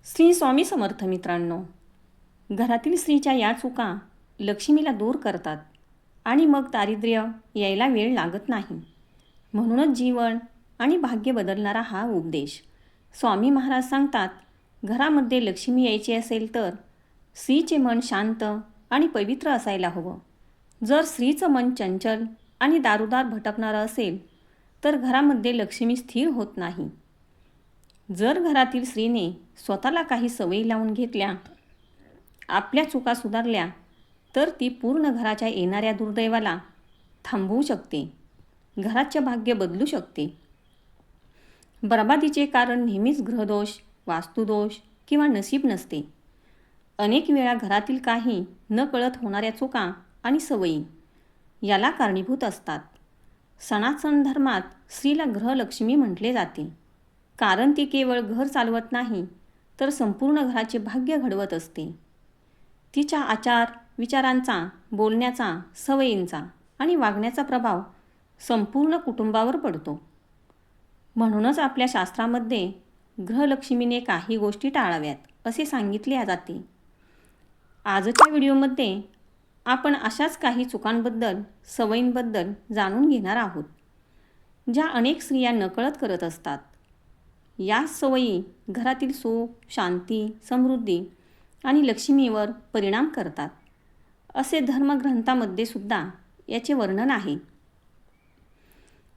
श्री स्वामी समर्थ मित्रांनो, घरातील स्त्रीच्या या चुका लक्ष्मीला दूर करतात आणि मग दारिद्र्य यायला वेळ लागत नाही. म्हणूनच जीवन आणि भाग्य बदलणारा हा उपदेश. स्वामी महाराज सांगतात, घरामध्ये लक्ष्मी यायची असेल तर स्त्रीचे मन शांत आणि पवित्र असायला हवं. जर स्त्रीचं मन चंचल आणि दारुदार भटकणारं असेल तर घरामध्ये लक्ष्मी स्थिर होत नाही. जर घरातील स्त्रीने स्वतःला काही सवयी लावून घेतल्या, आपल्या चुका सुधारल्या, तर ती पूर्ण घराच्या येणाऱ्या दुर्दैवाला थांबवू शकते. घराचे भाग्य बदलू शकते. बर्बादीचे कारण नेहमीच ग्रहदोष, वास्तुदोष किंवा नशीब नसते. अनेक वेळा घरातील काही न कळत होणाऱ्या चुका आणि सवयी याला कारणीभूत असतात. सनातन धर्मात स्त्रीला गृहलक्ष्मी म्हटले जाते, कारण ती केवळ घर चालवत नाही तर संपूर्ण घराचे भाग्य घडवत असते. तिच्या आचार विचारांचा, बोलण्याचा, सवयींचा आणि वागण्याचा प्रभाव संपूर्ण कुटुंबावर पडतो. म्हणूनच आपल्या शास्त्रामध्ये गृहलक्ष्मीने काही गोष्टी टाळाव्यात असे सांगितले जाते. आजच्या व्हिडिओमध्ये आपण अशाच काही चुकांबद्दल, सवयींबद्दल जाणून घेणार आहोत, ज्या अनेक स्त्रिया नकळत करत असतात. या सवयी घरातील सुख, शांती, समृद्धी आणि लक्ष्मीवर परिणाम करतात असे धर्मग्रंथामध्ये सुद्धा याचे वर्णन आहे.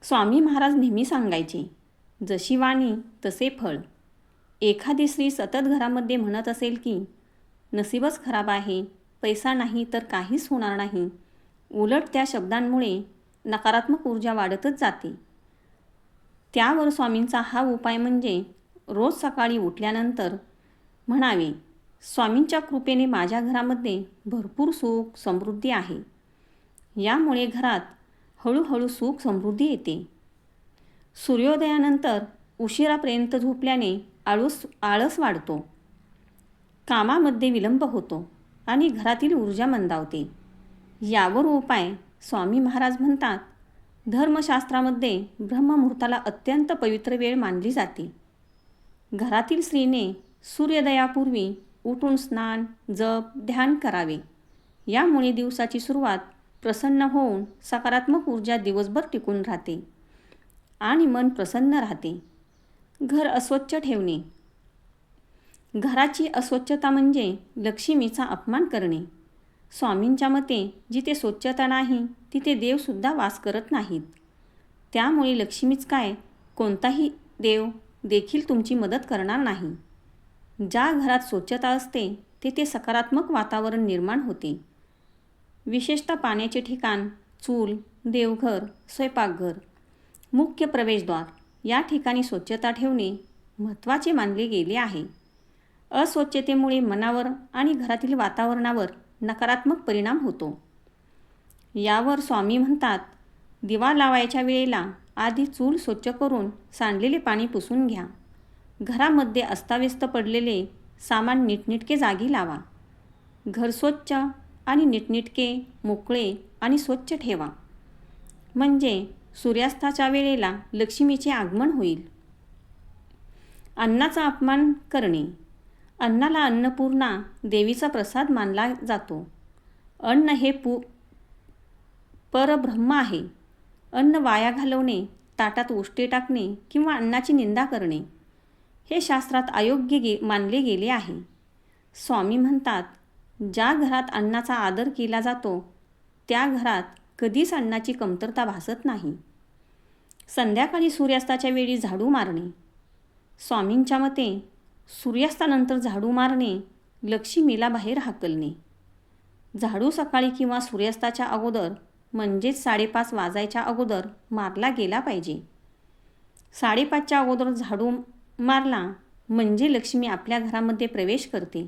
स्वामी महाराज नेहमी सांगायचे, जशी वाणी तसे फळ. एखादी स्त्री सतत घरामध्ये म्हणत असेल की नशीबच खराब आहे, पैसा नाही तर काहीच होणार नाही, उलट त्या शब्दांमुळे नकारात्मक ऊर्जा वाढतच जाते. त्यावर स्वामींचा हा उपाय म्हणजे रोज सकाळी उठल्यानंतर म्हणावे, स्वामींच्या कृपेने माझ्या घरामध्ये भरपूर सुख समृद्धी आहे. यामुळे घरात हळूहळू सुख समृद्धी येते. सूर्योदयानंतर उशिरापर्यंत झोपल्याने आळस वाढतो, कामामध्ये विलंब होतो आणि घरातील ऊर्जा मंदावते. यावर उपाय स्वामी महाराज म्हणतात, धर्मशास्त्रामध्ये ब्रह्ममुहूर्ताला अत्यंत पवित्र वेळ मानली जाते. घरातील स्त्रीने सूर्योदयापूर्वी उठून स्नान, जप, ध्यान करावे. यामुळे दिवसाची सुरुवात प्रसन्न होऊन सकारात्मक ऊर्जा दिवसभर टिकून राहते आणि मन प्रसन्न राहते. घर अस्वच्छ ठेवणे. घराची अस्वच्छता म्हणजे लक्ष्मीचा अपमान करणे. स्वामींच्या मते जिथे स्वच्छता नाही तिथे देवसुद्धा वास करत नाहीत. त्यामुळे लक्ष्मीच काय, कोणताही देव देखील तुमची मदत करणार नाही. ज्या घरात स्वच्छता असते तेथे सकारात्मक वातावरण निर्माण होते. विशेषतः पाण्याचे ठिकाण, चूल, देवघर, स्वयंपाकघर, मुख्य प्रवेशद्वार या ठिकाणी स्वच्छता ठेवणे महत्त्वाचे मानले गेले आहे. अस्वच्छतेमुळे मनावर आणि घरातील वातावरणावर नकारात्मक परिणाम होतो. यावर स्वामी म्हणतात, दिवा लावायच्या वेळेला आधी चूल स्वच्छ करून सांडलेले पाणी पुसून घ्या. घरामध्ये अस्ताव्यस्त पडलेले सामान नीटनेटके जागी लावा. घर स्वच्छ आणि नीटनेटके, मोकळे आणि स्वच्छ ठेवा. म्हणजे सूर्यास्ताच्या वेळेला लक्ष्मीचे आगमन होईल. अन्नाचा अपमान करणे. अन्नाला अन्नपूर्णा देवीचा प्रसाद मानला जातो. अन्न हे परब्रह्म आहे. अन्न वाया घालवणे, ताटात उष्टे टाकणे किंवा अन्नाची निंदा करणे हे शास्त्रात अयोग्य मानले गेले आहे. स्वामी म्हणतात, ज्या घरात अन्नाचा आदर केला जातो त्या घरात कधीच अन्नाची कमतरता भासत नाही. संध्याकाळी सूर्यास्ताच्या वेळी झाडू मारणे. स्वामींच्या मते सूर्यास्तानंतर झाडू मारणे लक्ष्मीला बाहेर हाकलणे. झाडू सकाळी किंवा सूर्यास्ताच्या अगोदर म्हणजेच 5:30 वाजायच्या अगोदर मारला गेला पाहिजे. 5:30च्या अगोदर झाडू मारला म्हणजे लक्ष्मी आपल्या घरामध्ये प्रवेश करते.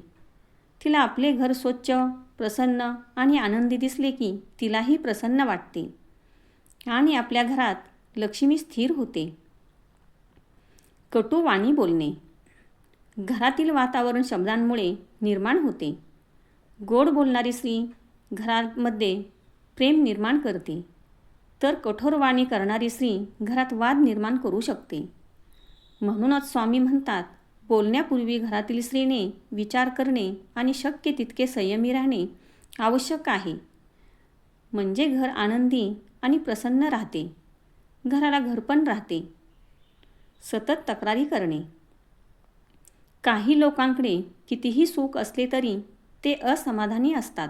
तिला आपले घर स्वच्छ, प्रसन्न आणि आनंदी दिसले की तिलाही प्रसन्न वाटते आणि आपल्या घरात लक्ष्मी स्थिर होते. कटू वाणी बोलणे. घरातील वातावरण शब्दांमुळे निर्माण होते. गोड बोलणारी स्त्री घरामध्ये प्रेम निर्माण करते, तर कठोर वाणी करणारी स्त्री घरात वाद निर्माण करू शकते. म्हणूनच स्वामी म्हणतात, बोलण्यापूर्वी घरातील स्त्रीने विचार करणे आणि शक्य तितके संयमी राहणे आवश्यक आहे. म्हणजे घर आनंदी आणि प्रसन्न राहते, घराला घरपण राहते. सतत तक्रारी करणे. काही लोकांकडे कितीही सुख असले तरी ते असमाधानी असतात.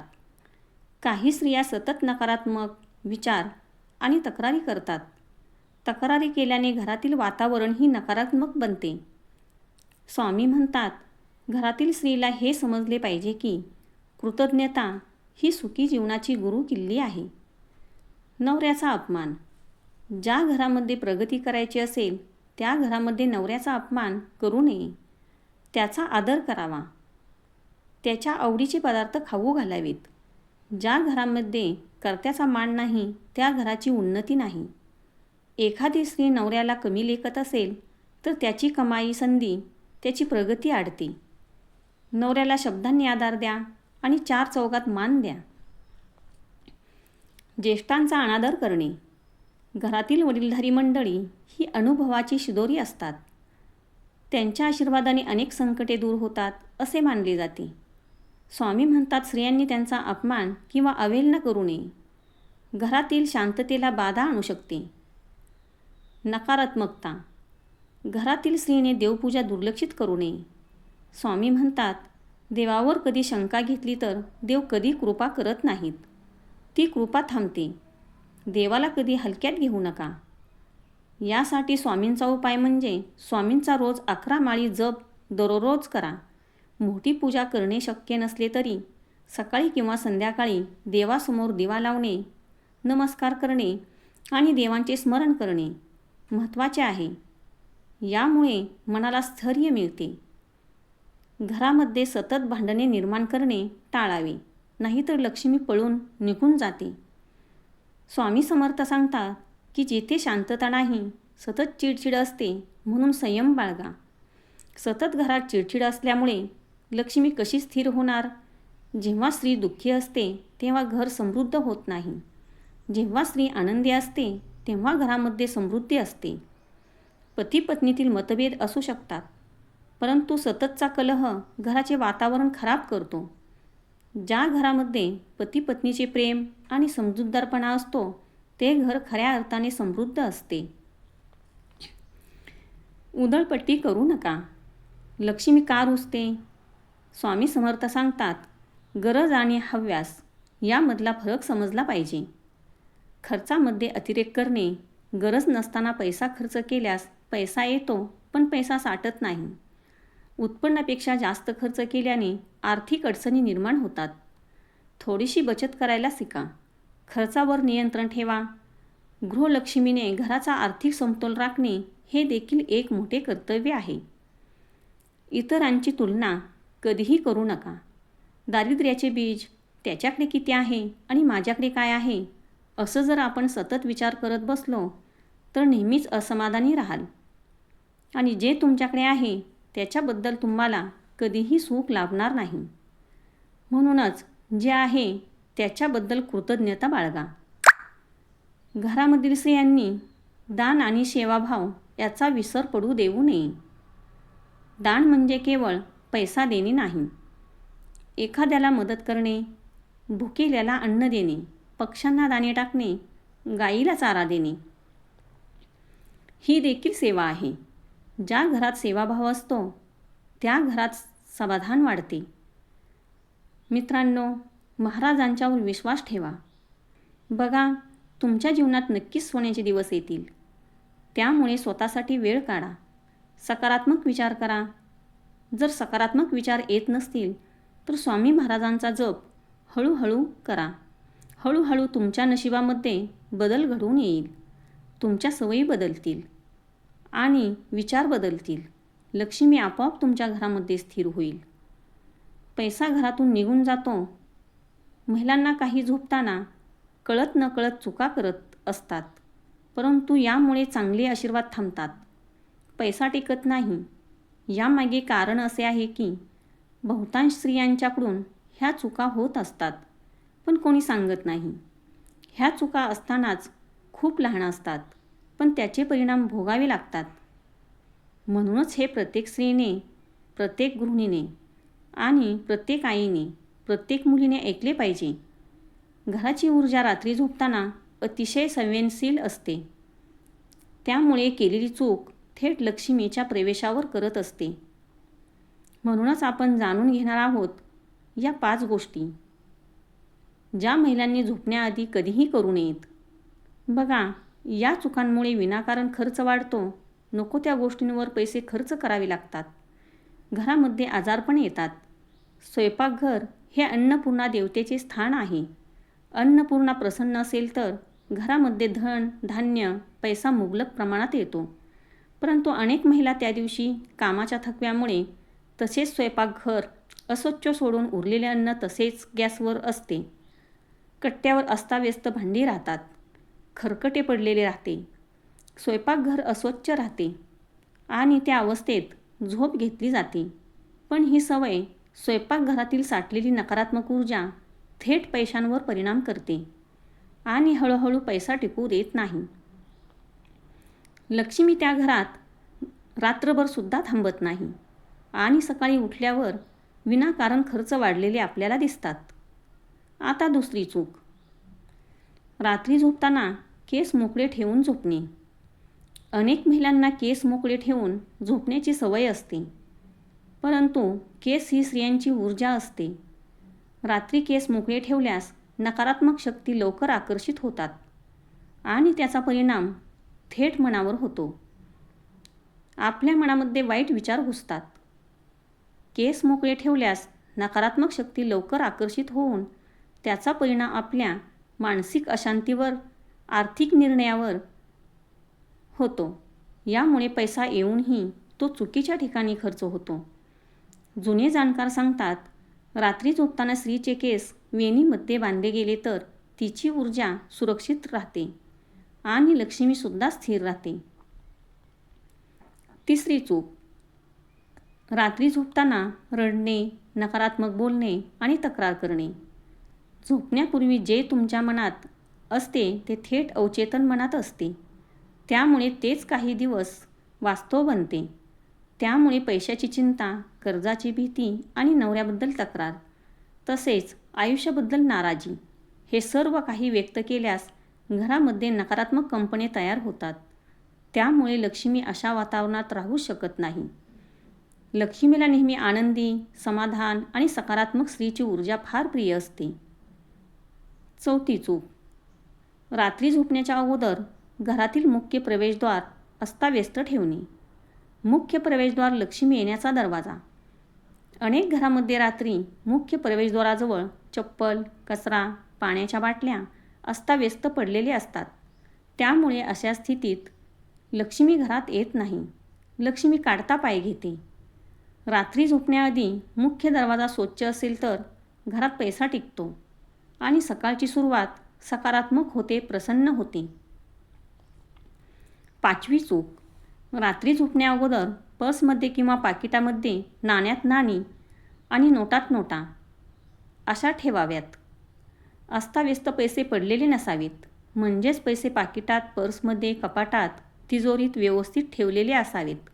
काही स्त्रिया सतत नकारात्मक विचार आणि तक्रारी करतात. तक्रारी केल्याने घरातील वातावरणही नकारात्मक बनते. स्वामी म्हणतात, घरातील स्त्रीला हे समजले पाहिजे की कृतज्ञता ही सुखी जीवनाची गुरु किल्ली आहे. नवऱ्याचा अपमान. ज्या घरामध्ये प्रगती करायची असेल त्या घरामध्ये नवऱ्याचा अपमान करू नये. त्याचा आदर करावा. त्याच्या आवडीचे पदार्थ खाऊ घालावेत. ज्या घरामध्ये कर्त्याचा मान नाही त्या घराची उन्नती नाही. एखादी स्त्री नवऱ्याला कमी लेखत असेल तर त्याची कमाई संधी त्याची प्रगती अडते. नवऱ्याला शब्दांनी आधार द्या आणि चार चौघात मान द्या. ज्येष्ठांचा अनादर करणे. घरातील वडीलधारी मंडळी ही अनुभवाची शिदोरी असतात. त्यांच्या आशीर्वादाने अनेक संकटे दूर होतात असे मानले जाते. स्वामी म्हणतात, स्त्रियांनी त्यांचा अपमान किंवा अवहेलना करू नये. घरातील शांततेला बाधा आणू शकते. नकारात्मकता. घरातील स्त्रीने देवपूजा दुर्लक्षित करू नये. स्वामी म्हणतात, देवावर कधी शंका घेतली तर देव कधी कृपा करत नाहीत. ती कृपा थांबते. देवाला कधी हलक्यात घेऊ नका. यासाठी स्वामींचा उपाय म्हणजे स्वामींचा रोज 11 माळी जप दररोज करा. मोठी पूजा करणे शक्य नसले तरी सकाळी किंवा संध्याकाळी देवासमोर दिवा लावणे, नमस्कार करणे आणि देवांचे स्मरण करणे महत्त्वाचे आहे. यामुळे मनाला स्थैर्य मिळते. घरामध्ये सतत भांडणे निर्माण करणे टाळावे, नाहीतर लक्ष्मी पळून निघून जाते. स्वामी समर्थ सांगतात की जिथे शांतता नाही, सतत चिडचिड असते, म्हणून संयम बाळगा. सतत घरात चिडचिड असल्यामुळे लक्ष्मी कशी स्थिर होणार? जेव्हा स्त्री दुःखी असते तेव्हा घर समृद्ध होत नाही. जेव्हा स्त्री आनंदी असते तेव्हा घरामध्ये समृद्धी असते. पती पत्नीतील मतभेद असू शकतात, परंतु सततचा कलह घराचे वातावरण खराब करतो. ज्या घरामध्ये पती पत्नीचे प्रेम आणि समजूतदारपणा असतो ते घर खऱ्या अर्थाने समृद्ध असते. उधळपट्टी करू नका. लक्ष्मी का रुसते? स्वामी समर्थ सांगतात, गरज आणि हव्यास यामधला फरक समजला पाहिजे. खर्चामध्ये अतिरेक करणे. गरज नसताना पैसा खर्च केल्यास पैसा येतो पण पैसा साठत नाही. उत्पन्नापेक्षा जास्त खर्च केल्याने आर्थिक अडचणी निर्माण होतात. थोडीशी बचत करायला शिका. खर्चावर नियंत्रण ठेवा. गृहलक्ष्मीने घराचा आर्थिक समतोल राखणे हे देखील एक मोठे कर्तव्य आहे. इतरांची तुलना कधीही करू नका. दारिद्र्याचे बीज त्याच्याकडे किती आहे आणि माझ्याकडे काय आहे असं जर आपण सतत विचार करत बसलो तर नेहमीच असमाधानी राहाल आणि जे तुमच्याकडे आहे त्याच्याबद्दल तुम्हाला कधीही सुख लाभणार नाही. म्हणूनच जे आहे त्याच्याबद्दल कृतज्ञता बाळगा. घरामधील स्त्रियांनी दान आणि सेवाभाव याचा विसर पडू देऊ नये. दान म्हणजे केवळ पैसा देणे नाही. एखाद्याला मदत करणे, भुकेल्याला अन्न देणे, पक्ष्यांना दाणे टाकणे, गाईला चारा देणे ही देखील सेवा आहे. ज्या घरात सेवाभाव असतो त्या घरात समाधान वाढते. मित्रांनो, महाराजांच्यावर विश्वास ठेवा. बघा, तुमच्या जीवनात नक्कीच सोन्याचे दिवस येतील. त्यामुळे स्वतःसाठी वेळ काढा. सकारात्मक विचार करा. जर सकारात्मक विचार येत नसतील तर स्वामी महाराजांचा जप हळूहळू करा. हळूहळू तुमच्या नशिबामध्ये बदल घडून येईल. तुमच्या सवयी बदलतील आणि विचार बदलतील. लक्ष्मी आपोआप तुमच्या घरामध्ये स्थिर होईल. पैसा घरातून निघून जातो. महिलांना काही झोपताना कळत नकळत चुका करत असतात, परंतु यामुळे चांगले आशीर्वाद थांबतात. पैसा टिकत नाही. यामागे कारण असे आहे की बहुतांश स्त्रियांच्याकडून ह्या चुका होत असतात, पण कोणी सांगत नाही. ह्या चुका असतानाच खूप लहान असतात, पण त्याचे परिणाम भोगावे लागतात. म्हणूनच हे प्रत्येक स्त्रीने प्रत्येक गृहिणीने आणि प्रत्येक आईने, प्रत्येक मुलीने ऐकले पाहिजे. घराची ऊर्जा रात्री झोपताना अतिशय संवेदनशील असते. त्यामुळे केलेली चूक थेट लक्ष्मीच्या प्रवेशावर करत असते. म्हणूनच आपण जाणून घेणार आहोत या 5 गोष्टी, ज्या महिलांनी झोपण्याआधी कधीही करू नयेत. बघा, या चुकांमुळे विनाकारण खर्च वाढतो. नको त्या गोष्टींवर पैसे खर्च करावे लागतात. घरामध्ये आजारपण येतात. स्वयंपाकघर हे अन्नपूर्णा देवतेचे स्थान आहे. अन्नपूर्णा प्रसन्न असेल तर घरामध्ये धन, धान्य, पैसा मुबलक प्रमाणात येतो. परंतु अनेक महिला त्या दिवशी कामाच्या थकव्यामुळे तसेच स्वयंपाकघर अस्वच्छ सोडून उरलेले अन्न तसेच गॅसवर असते. कट्ट्यावर अस्ताव्यस्त भांडी राहतात. खरकटे पडलेले राहते. स्वयंपाकघर अस्वच्छ राहते आणि त्या अवस्थेत झोप घेतली जाते. पण ही सवय स्वयंपाकघरातील साठलेली नकारात्मक ऊर्जा थेट पैशांवर परिणाम करते आणि हळूहळू पैसा टिकू देत नाही. लक्ष्मी त्या घरात रात्रभरसुद्धा थांबत नाही आणि सकाळी उठल्यावर विनाकारण खर्च वाढलेले आपल्याला दिसतात. आता दुसरी चूक, रात्री झोपताना केस मोकळे ठेवून झोपणे. अनेक महिलांना केस मोकळे ठेवून झोपण्याची सवय असते. परंतु केस ही स्त्रियांची ऊर्जा असते. रात्री केस मोकळे ठेवल्यास नकारात्मक शक्ती लवकर आकर्षित होतात आणि त्याचा परिणाम थेट मनावर होतो. आपल्या मनामध्ये वाईट विचार घुसतात. केस मोकळे ठेवल्यास नकारात्मक शक्ती लवकर आकर्षित होऊन त्याचा परिणाम आपल्या मानसिक अशांतीवर, आर्थिक निर्णयावर होतो. यामुळे पैसा येऊनही तो चुकीच्या ठिकाणी खर्च होतो. जुने जाणकार सांगतात, रात्री झोपताना स्त्रीचे केस वेणीमध्ये बांधले गेले तर तिची ऊर्जा सुरक्षित राहते आणि लक्ष्मीसुद्धा स्थिर राहते. तिसरी चूक, रात्री झोपताना रडणे, नकारात्मक बोलणे आणि तक्रार करणे. झोपण्यापूर्वी जे तुमच्या मनात असते ते थेट अवचेतन मनात असते. त्यामुळे तेच काही दिवस वास्तव बनते. त्यामुळे पैशाची चिंता, कर्जाची भीती आणि नवऱ्याबद्दल तक्रार, तसेच आयुष्याबद्दल नाराजी हे सर्व काही व्यक्त केल्यास घरामध्ये नकारात्मक कंपने तयार होतात. त्यामुळे लक्ष्मी अशा वातावरणात राहू शकत नाही. लक्ष्मीला नेहमी आनंदी, समाधान आणि सकारात्मक स्त्रीची ऊर्जा फार प्रिय असते. चौथी चूक, रात्री झोपण्याच्या अगोदर घरातील मुख्य प्रवेशद्वार अस्ताव्यस्त ठेवणे. मुख्य प्रवेशद्वार लक्ष्मी येण्याचा दरवाजा. अनेक घरामध्ये रात्री मुख्य प्रवेशद्वाराजवळ चप्पल, कचरा, पाण्याच्या बाटल्या अस्ताव्यस्त पडलेले असतात. त्यामुळे अशा स्थितीत लक्ष्मी घरात येत नाही. लक्ष्मी काढता पाय घेते. रात्री झोपण्याआधी मुख्य दरवाजा स्वच्छ असेल तर घरात पैसा टिकतो आणि सकाळची सुरुवात सकारात्मक होते, प्रसन्न होते. पाचवी चूक, रात्री झोपण्याअगोदर पर्समध्ये किंवा पाकिटामध्ये नाण्यात नाणी आणि नोटात नोटा अशा ठेवाव्यात. अस्ताव्यस्त पैसे पडलेले नसावेत. म्हणजेच पैसे पाकिटात, पर्समध्ये, कपाटात, तिजोरीत व्यवस्थित ठेवलेले असावेत.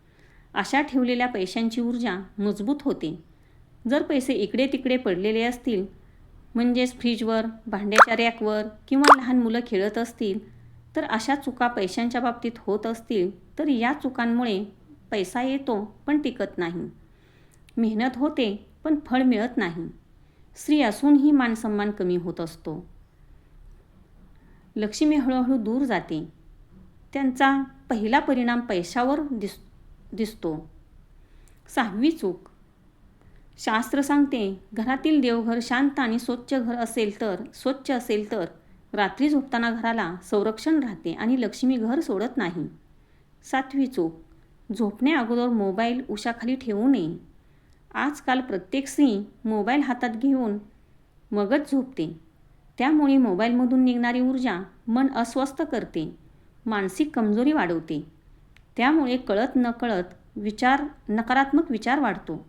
अशा ठेवलेल्या पैशांची ऊर्जा मजबूत होते. जर पैसे इकडे तिकडे पडलेले असतील, म्हणजेच फ्रीजवर, भांड्याच्या रॅकवर किंवा लहान मुलं खेळत असतील, तर अशा चुका पैशांच्या बाबतीत होत असतील तर या चुकांमुळे पैसा येतो पण टिकत नाही. मेहनत होते पण फळ मिळत नाही. स्त्री असूनही मानसन्मान कमी होत असतो. लक्ष्मी हळूहळू दूर जाते. त्यांचा पहिला परिणाम पैशावर दिसतो. सहावी चूक, शास्त्र सांगते घरातील देवघर शांत आणि स्वच्छ असेल तर रात्री झोपताना घराला संरक्षण राहते आणि लक्ष्मी घर सोडत नाही. सातवी चूक, झोपण्या अगोदर मोबाईल उशाखाली ठेवू नये. आजकाल प्रत्येक स्त्री मोबाईल हातात घेऊन मगच झोपते. त्यामुळे मोबाईलमधून निघणारी ऊर्जा मन अस्वस्थ करते, मानसिक कमजोरी वाढवते. त्यामुळे कळत नकळत नकारात्मक विचार वाढतो.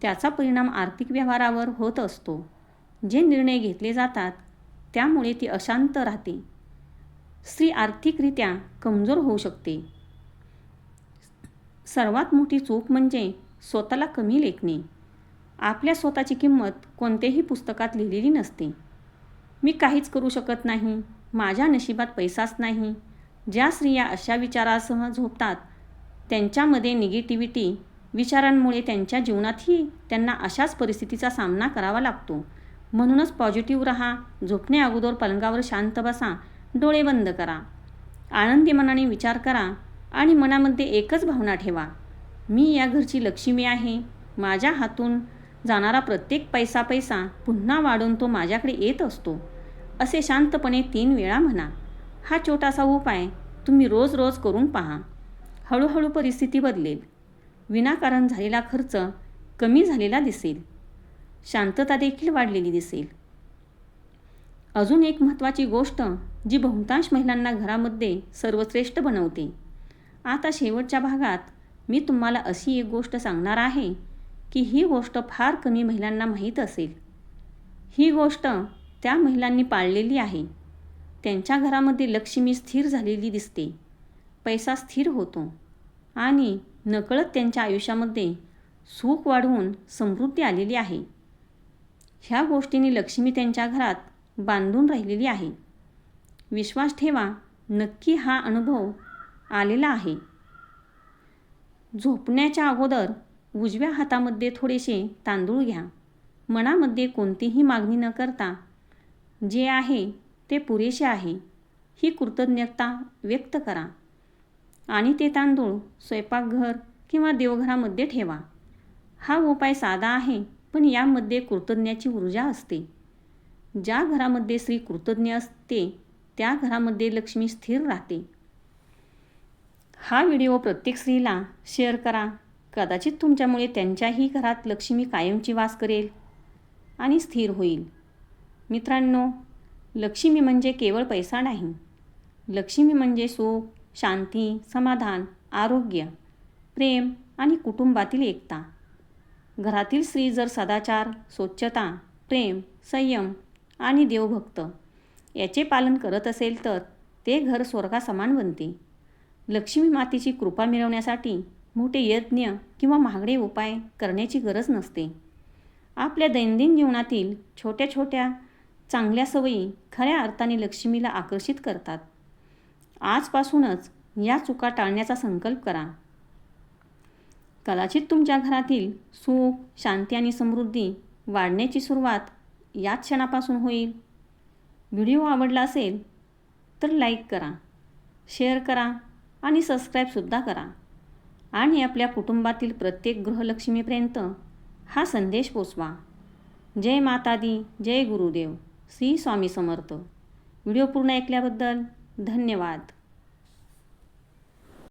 त्याचा परिणाम आर्थिक व्यवहारावर होत असतो. जे निर्णय घेतले जातात त्यामुळे ती अशांत राहते. स्त्री आर्थिकरित्या कमजोर होऊ शकते. सर्वात मोठी चूक म्हणजे स्वतःला कमी लेखणे. आपल्या स्वतःची किंमत कोणत्याही पुस्तकात लिहिलेली नसते. मी काहीच करू शकत नाही, माझ्या नशिबात पैसाच नाही. ज्या स्त्रिया अशा विचारासह झोपतात त्यांच्यामध्ये निगेटिव्हिटी विचारांमुळे त्यांच्या जीवनातही त्यांना अशाच परिस्थितीचा सामना करावा लागतो. म्हणूनच पॉझिटिव्ह राहा. झोपण्याअगोदर पलंगावर शांत बसा, डोळे बंद करा, आनंदी मनाने विचार करा आणि मनामध्ये एकच भावना ठेवा, मी या घरची लक्ष्मी आहे. माझ्या हातून जाणारा प्रत्येक पैसा पुन्हा वाढून तो माझ्याकडे येत असतो, असे शांतपणे 3 वेळा म्हणा. हा छोटासा उपाय तुम्ही रोज रोज करून पहा. हळूहळू परिस्थिती बदलेल. विनाकारण झालेला खर्च कमी झालेला दिसेल. शांतता देखील वाढलेली दिसेल. अजून एक महत्त्वाची गोष्ट जी बहुतांश महिलांना घरामध्ये सर्वश्रेष्ठ बनवते. आता शेवटच्या भागात मी तुम्हाला अशी एक गोष्ट सांगणार आहे की ही गोष्ट फार कमी महिलांना माहीत असेल. ही गोष्ट त्या महिलांनी पाळलेली आहे. त्यांच्या घरामध्ये लक्ष्मी स्थिर झालेली दिसते, पैसा स्थिर होतो आणि नकळत त्यांच्या आयुष्यामध्ये सुख वाढवून समृद्धी आलेली आहे. ह्या गोष्टींनी लक्ष्मी त्यांच्या घरात बांधून राहिलेली आहे. विश्वास ठेवा, नक्की हा अनुभव आलेला आहे. झोपण्याच्या अगोदर उजव्या हातामध्ये थोडेसे तांदूळ घ्या. मनामध्ये कोणतीही मागणी न करता जे आहे ते पुरेसे आहे ही कृतज्ञता व्यक्त करा आणि ते तांदूळ स्वयंपाकघर किंवा देवघरामध्ये ठेवा. हा उपाय साधा आहे, पण यामध्ये कृतज्ञतेची ऊर्जा असते. ज्या घरामध्ये स्त्री कृतज्ञ असते त्या घरामध्ये लक्ष्मी स्थिर राहते. हा व्हिडिओ प्रत्येक स्त्रीला शेअर करा. कदाचित तुमच्यामुळे त्यांच्याही घरात लक्ष्मी कायमची वास करेल आणि स्थिर होईल. मित्रांनो, लक्ष्मी म्हणजे केवळ पैसा नाही. लक्ष्मी म्हणजे सुख, शांती, समाधान, आरोग्य, प्रेम आणि कुटुंबातील एकता. घरातील स्त्री जर सदाचार, स्वच्छता, प्रेम, संयम आणि देवभक्त याचे पालन करत असेल तर ते घर स्वर्गासमान बनते. लक्ष्मी मातेची कृपा मिळवण्यासाठी मोठे यज्ञ किंवा महागडे उपाय करण्याची गरज नसते. आपल्या दैनंदिन जीवनातील छोट्या छोट्या चांगल्या सवयी खऱ्या अर्थाने लक्ष्मीला आकर्षित करतात. आजपासूनच या चुका टाळण्याचा संकल्प करा. कदाचित तुमच्या घरातील सुख, शांती आणि समृद्धी वाढण्याची सुरुवात याच क्षणापासून होईल. व्हिडिओ आवडला असेल तर लाईक करा, शेअर करा आणि सबस्क्राईबसुद्धा करा आणि आपल्या कुटुंबातील प्रत्येक गृहलक्ष्मीपर्यंत हा संदेश पोचवा. जय माता दी, जय गुरुदेव, श्री स्वामी समर्थ. व्हिडिओ पूर्ण ऐकल्याबद्दल धन्यवाद.